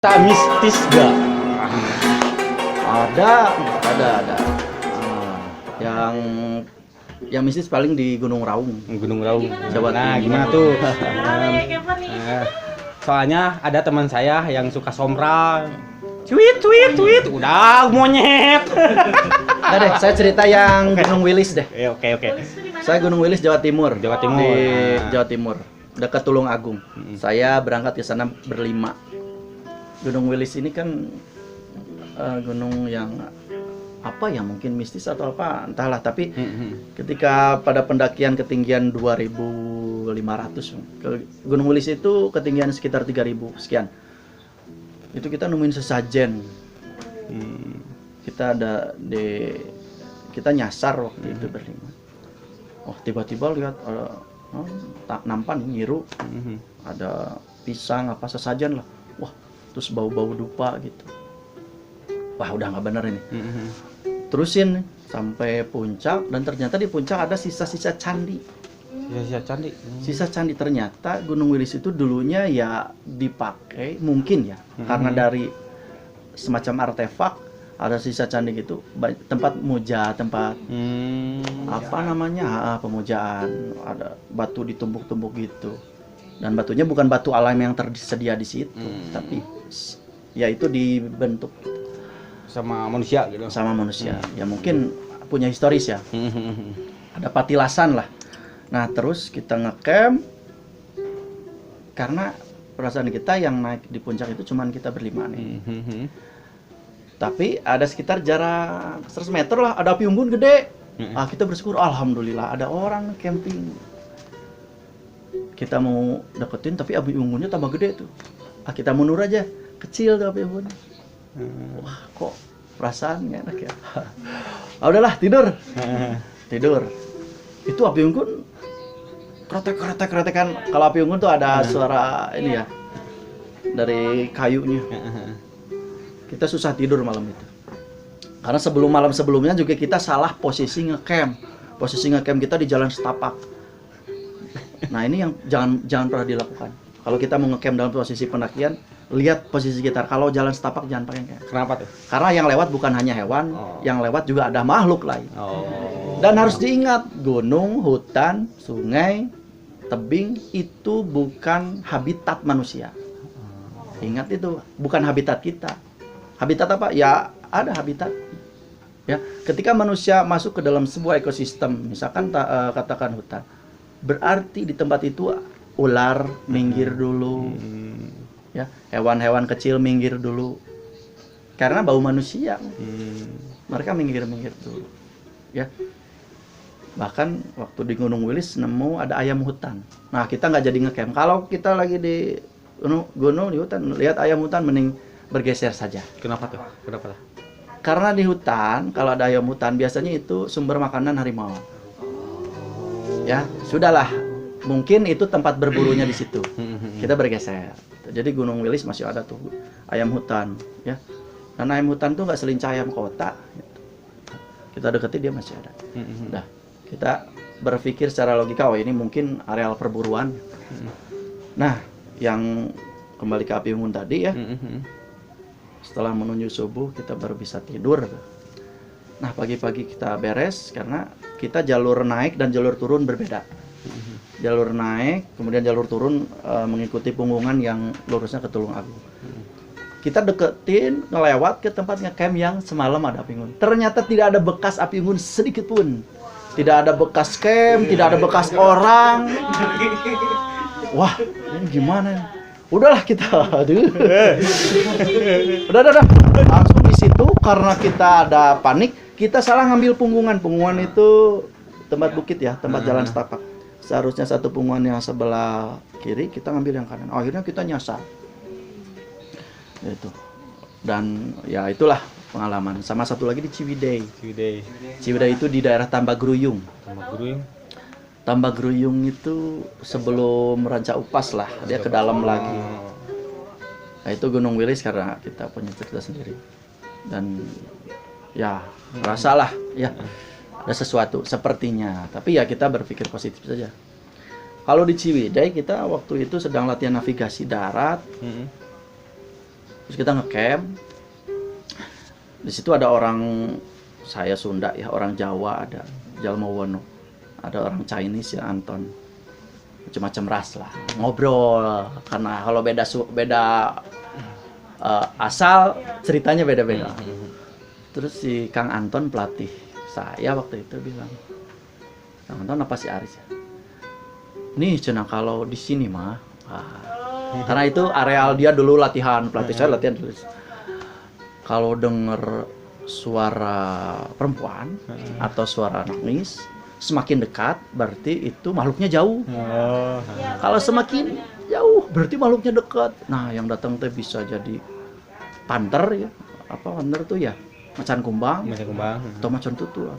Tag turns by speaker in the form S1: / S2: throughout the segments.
S1: Tak mistis gak?
S2: Ada. Yang mistis paling di Gunung Raung.
S1: Gunung Raung.
S2: Jawa
S1: Nah,
S2: Timur.
S1: gimana tuh?
S3: Nih.
S1: Soalnya ada teman saya yang suka sombral. Tweet, udah monyet.
S2: Nah deh, saya cerita yang Gunung Wilis deh.
S1: Oke.
S2: Saya Gunung Wilis, Jawa Timur.
S1: Jawa Timur.
S2: Di
S1: Nah.
S2: Jawa Timur, dekat Tulung Agung. Saya berangkat ke sana berlima. Gunung Wilis ini kan gunung yang apa ya, mungkin mistis atau apa entahlah, tapi ketika pada pendakian ketinggian 2.500 ke Gunung Wilis itu ketinggian sekitar 3.000 sekian, itu kita nemuin sesajen. Kita nyasar waktu itu berlima. Tiba-tiba lihat nampan nyiru, ada pisang apa sesajen lah. Wah, terus bau-bau dupa gitu. Wah, udah nggak bener ini. Terusin sampai puncak, dan ternyata di puncak ada sisa-sisa candi. Sisa candi. Ternyata Gunung Wilis itu dulunya ya dipakai mungkin ya, karena dari semacam artefak ada sisa candi gitu, tempat tempat apa namanya, pemujaan, ada batu ditumbuk-tumbuk gitu. Dan batunya bukan batu alam yang tersedia di situ, tapi ya itu dibentuk
S1: Sama manusia gitu.
S2: sama manusia. Ya mungkin punya historis ya. Ada patilasan lah. Nah, terus kita ngecamp, karena perasaan kita yang naik di puncak itu cuman kita berlima nih. Tapi ada sekitar jarak 100 meter lah, ada api unggun gede. Kita bersyukur, alhamdulillah ada orang camping. Kita mau deketin tapi api unggunnya tambah gede tuh. Kita mundur aja, kecil tuh api unggunnya. Wah, kok perasaan nggak enak ya. Udahlah, tidur. Itu api unggun kretek kan. Kalau api unggun tuh ada suara ini ya, dari kayunya. Kita susah tidur malam itu. Karena malam sebelumnya juga kita salah posisi ngecamp. Posisi ngecamp kita di jalan setapak. Nah, ini yang jangan pernah dilakukan. Kalau kita mau ngecamp dalam posisi pendakian, lihat posisi kita. Kalau jalan setapak jangan pakai camp.
S1: Kenapa tuh?
S2: Karena yang lewat bukan hanya hewan, yang lewat juga ada makhluk lain. Dan harus diingat, gunung, hutan, sungai, tebing itu bukan habitat manusia. Ingat itu, bukan habitat kita. Habitat apa? Ya, ada habitat. Ya, ketika manusia masuk ke dalam sebuah ekosistem, misalkan katakan hutan, berarti di tempat itu ular minggir dulu. Ya, hewan-hewan kecil minggir dulu. Karena bau manusia. Mereka minggir dulu. Ya. Bahkan waktu di Gunung Wilis nemu ada ayam hutan. Nah, kita nggak jadi ngecamp. Kalau kita lagi di gunung di hutan, lihat ayam hutan, mending bergeser saja.
S1: Kenapa tuh?
S2: Karena di hutan, kalau ada ayam hutan, biasanya itu sumber makanan harimau. Ya, sudahlah. Mungkin itu tempat berburunya di situ. Kita bergeser. Jadi Gunung Wilis masih ada tuh ayam hutan, ya. Dan ayam hutan tuh nggak selincah ayam kota. Gitu. Kita deketi dia masih ada. Nah, kita berpikir secara logika, oh ini mungkin areal perburuan. Nah, yang kembali ke api unggun tadi ya. Setelah menuju subuh kita baru bisa tidur. Nah, pagi-pagi kita beres karena kita jalur naik dan jalur turun berbeda. Jalur naik, kemudian jalur turun mengikuti punggungan yang lurusnya ke Tulung Agung. Kita deketin, ngelewat ke tempat ngecamp yang semalam ada api unggun. Ternyata tidak ada bekas api unggun sedikit pun. Tidak ada bekas camp, tidak ada bekas orang. Wah, ini gimana? Udahlah kita, udah. Langsung di situ karena kita ada panik, kita salah ngambil punggungan. Punggungan itu tempat bukit ya, tempat jalan setapak. Seharusnya satu punggungan yang sebelah kiri, kita ngambil yang kanan. Akhirnya kita nyasar. Gitu. Dan ya itulah pengalaman. Sama satu lagi di Ciwidey. Ciwidey itu di daerah Tambagruyung. Tambagruyung itu sebelum Ranca Upas lah, dia ke dalam lagi. Nah, itu Gunung Wilis karena kita punya cerita sendiri. Dan ya, rasalah ya ada sesuatu sepertinya. Tapi ya kita berpikir positif saja. Kalau di Ciwidey kita waktu itu sedang latihan navigasi darat. Terus kita ngecamp. Di situ ada orang, saya Sunda ya, orang Jawa ada, Jalma Wono. Ada orang Chinese ya, Anton. Macam-macam ras lah. Ngobrol karena kalau beda asal ceritanya beda-beda. Terus si Kang Anton pelatih saya waktu itu bilang, Kang Anton apa si Aris ya? Nih cenah kalau di sini mah, karena itu areal dia dulu latihan, pelatih saya latihan dulu. Kalau denger suara perempuan atau suara nangis, semakin dekat berarti itu makhluknya jauh. Kalau semakin jauh berarti makhluknya dekat. Nah, yang datang teh bisa jadi panter ya. Apa panter tuh ya? Macan kumbang. Atau macan tutul.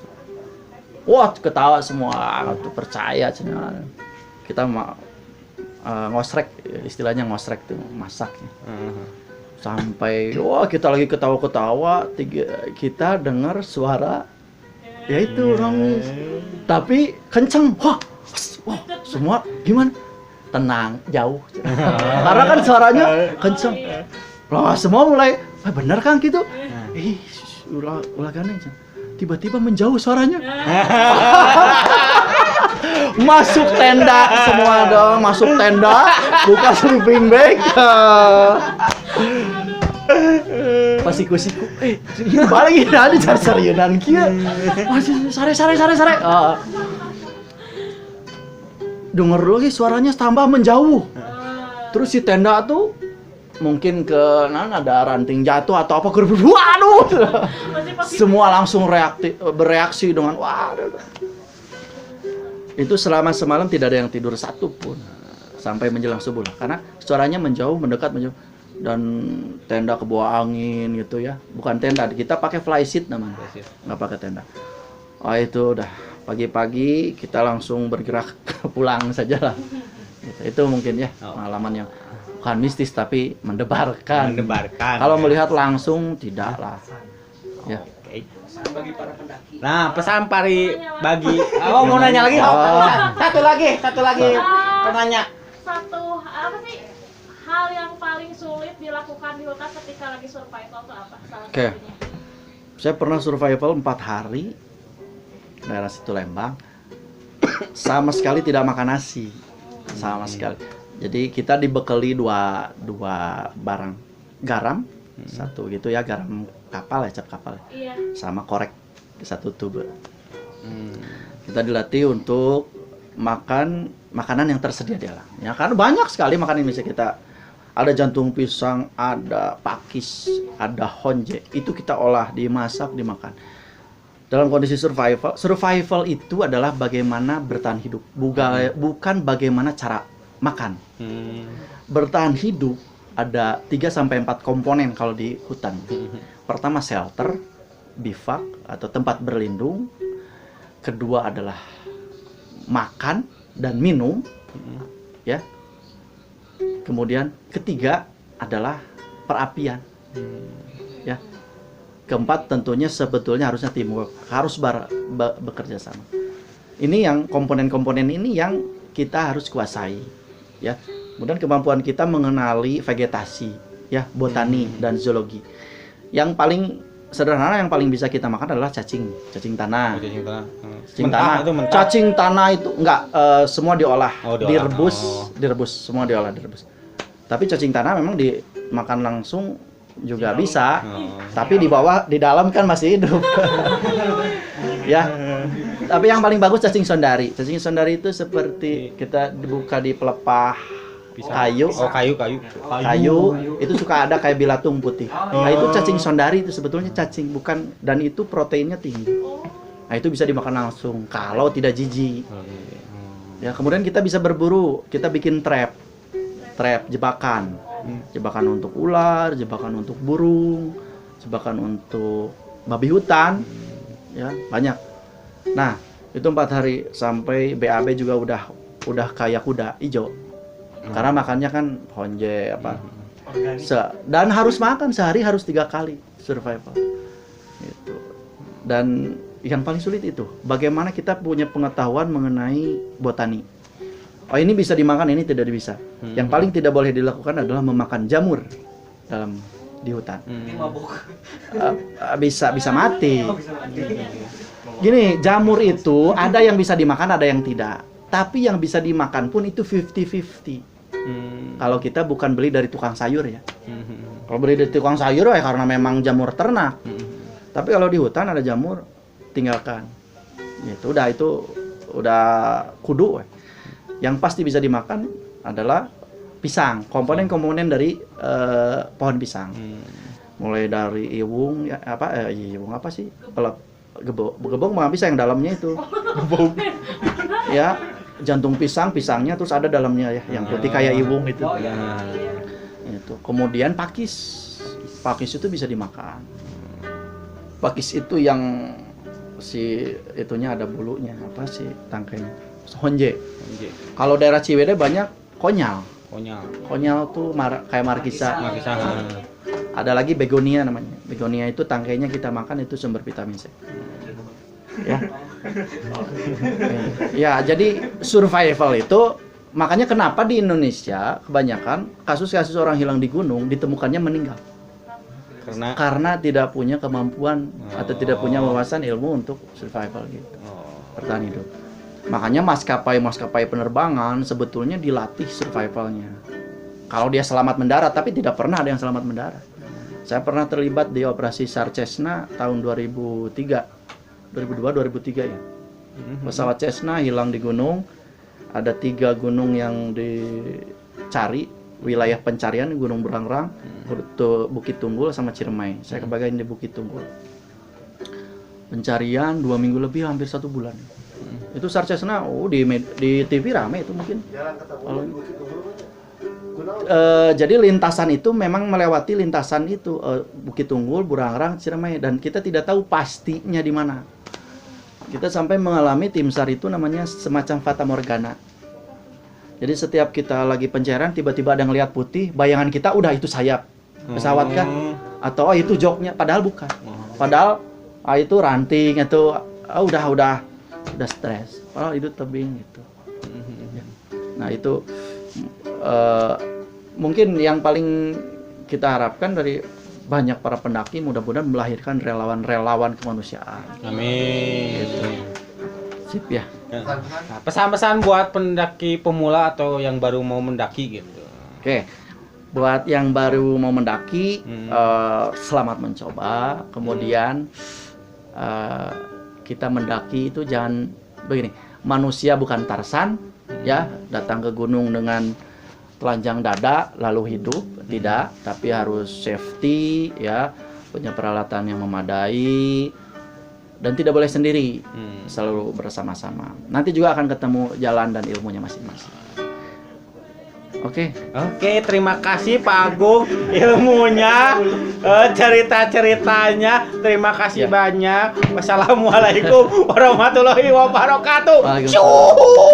S2: Wah, ketawa semua, tuh percaya cenah. Kita ngosrek, istilahnya ngosrek tuh, masak. Sampai wah kita lagi ketawa-ketawa, kita dengar suara yaitu nangis. Tapi kenceng. Wah, semua gimana? Tenang, jauh. Karena kan suaranya kenceng. Lah semua mulai, bener kan gitu? Ulah gandeng. Tiba-tiba menjauh suaranya. Masuk tenda semua dong, masuk tenda, buka sleeping bag. Pasiku-siku, balik tadi cari-carian kia. Masih sare. Dengar lagi suaranya tambah menjauh. Terus si tenda tuh mungkin ada ranting jatuh atau apa, waduh. Semua langsung bereaksi dengan waduh. Itu selama semalam tidak ada yang tidur satu pun sampai menjelang subuh lah, karena suaranya menjauh, mendekat, menjauh, dan tenda ke bawah angin gitu ya. Bukan tenda, kita pakai fly seat namanya, nggak pakai tenda. Itu udah pagi-pagi kita langsung bergerak pulang saja lah. Itu mungkin ya pengalaman yang bukan mistis tapi mendebarkan. Kalau melihat langsung tidak lah. Ya.
S1: Nah, pesan bagi mau nanya lagi? Satu lagi penanya.
S3: Apa sih hal yang paling sulit dilakukan di hutan ketika lagi survival itu apa?
S2: Oke. Saya pernah survival 4 hari daerah situ Lembang. Sama sekali tidak makan nasi. Sama sekali. Jadi kita dibekali dua barang. Garam, satu gitu ya, garam kapal ya, cap kapal.
S3: Iya.
S2: Sama korek, satu tube. Kita dilatih untuk makan makanan yang tersedia di alam. Ya, karena banyak sekali makanan yang bisa kita. Ada jantung pisang, ada pakis, ada honje. Itu kita olah, dimasak, dimakan. Dalam kondisi survival itu adalah bagaimana bertahan hidup, bukan bagaimana cara makan. Bertahan hidup ada 3-4 komponen kalau di hutan. Pertama shelter, bivak atau tempat berlindung. Kedua adalah makan dan minum, ya. Kemudian ketiga adalah perapian, ya. Keempat tentunya sebetulnya harusnya teamwork, harus bekerja sama. Ini yang komponen-komponen ini yang kita harus kuasai, ya. Kemudian kemampuan kita mengenali vegetasi, ya, botani dan zoologi. Yang paling sederhana yang paling bisa kita makan adalah cacing tanah. Cacing tanah itu enggak semua diolah, direbus, semua direbus. Tapi cacing tanah memang dimakan langsung juga bisa, tapi di dalam kan masih hidup. Ya. Tapi yang paling bagus cacing sondari. Cacing sondari itu seperti kita dibuka di pelepah kayu. Kayu itu suka ada kayak bilatung putih. Nah, itu cacing sondari, itu sebetulnya cacing, bukan, dan itu proteinnya tinggi. Nah, itu bisa dimakan langsung kalau tidak jijik. Ya, kemudian kita bisa berburu, kita bikin trap jebakan. Jebakan untuk ular, jebakan untuk burung, jebakan untuk babi hutan. Ya, banyak. Nah, itu 4 hari sampai BAB juga udah kayak kuda hijau. Karena makannya kan honje apa. Dan harus makan sehari harus 3 kali survival. Gitu. Dan yang paling sulit itu bagaimana kita punya pengetahuan mengenai botani. Oh, ini bisa dimakan, ini tidak bisa. Yang paling tidak boleh dilakukan adalah memakan jamur dalam di hutan.
S4: Mabuk.
S2: Bisa mati. Gini, jamur itu ada yang bisa dimakan, ada yang tidak. Tapi yang bisa dimakan pun itu 50-50. Kalau kita bukan beli dari tukang sayur ya. Kalau beli dari tukang sayur ya karena memang jamur ternak. Tapi kalau di hutan ada jamur, tinggalkan. Itu udah kudu. Yang pasti bisa dimakan adalah pisang, komponen-komponen dari pohon pisang. Mulai dari iwung ya iwung apa sih? Kalau gebong mah bisa yang dalamnya itu. Gebong. Ya, jantung pisangnya terus ada dalamnya ya, yang putih kayak iwung itu. Itu. Kemudian pakis. Pakis itu bisa dimakan. Pakis itu yang si itunya ada bulunya, apa sih tangkainya? Honje. Kalau daerah Ciwidey banyak konyal. Konyal tuh kayak markisa. Ada lagi begonia namanya. Begonia itu tangkainya kita makan, itu sumber vitamin C. Ya. Ya, jadi survival itu makanya kenapa di Indonesia kebanyakan kasus-kasus orang hilang di gunung ditemukannya meninggal. Karena tidak punya kemampuan atau tidak punya wawasan ilmu untuk survival gitu. Bertahan hidup. Makanya maskapai penerbangan sebetulnya dilatih survivalnya. Kalau dia selamat mendarat, tapi tidak pernah ada yang selamat mendarat. Saya pernah terlibat di operasi SAR Cessna tahun 2003, 2003 ya. Pesawat Cessna hilang di gunung. Ada 3 gunung yang dicari, wilayah pencarian Gunung Burangrang, Bukit Tunggul sama Ciremai. Saya kebagian di Bukit Tunggul. Pencarian 2 minggu lebih, hampir 1 bulan. Itu SAR Cessna, di TV rame itu mungkin. Jadi lintasan itu memang melewati lintasan itu Bukit Tunggul, Burangrang, Ciremai, dan kita tidak tahu pastinya di mana. Kita sampai mengalami tim SAR itu namanya semacam fata morgana. Jadi setiap kita lagi pencarian tiba-tiba ada yang lihat putih, bayangan kita udah itu sayap pesawat kan, atau itu joknya, padahal bukan. Padahal itu ranting, itu udah stres. Padahal itu tebing gitu. Nah itu mungkin yang paling kita harapkan dari banyak para pendaki, mudah-mudahan melahirkan relawan-relawan kemanusiaan.
S1: Amin.
S2: Gitu. Sip ya.
S1: Nah, pesan-pesan buat pendaki pemula atau yang baru mau mendaki gitu.
S2: Oke. Buat yang baru mau mendaki, selamat mencoba. Kemudian kita mendaki itu jangan begini. Manusia bukan Tarsan, ya, datang ke gunung dengan telanjang dada lalu hidup, tidak, tapi harus safety ya, punya peralatan yang memadai dan tidak boleh sendiri, selalu bersama-sama. Nanti juga akan ketemu jalan dan ilmunya masing-masing. Oke,
S1: terima kasih Pak Agung ilmunya, cerita-ceritanya. Terima kasih banyak. Wassalamualaikum warahmatullahi wabarakatuh.
S2: Waalaikumsalam.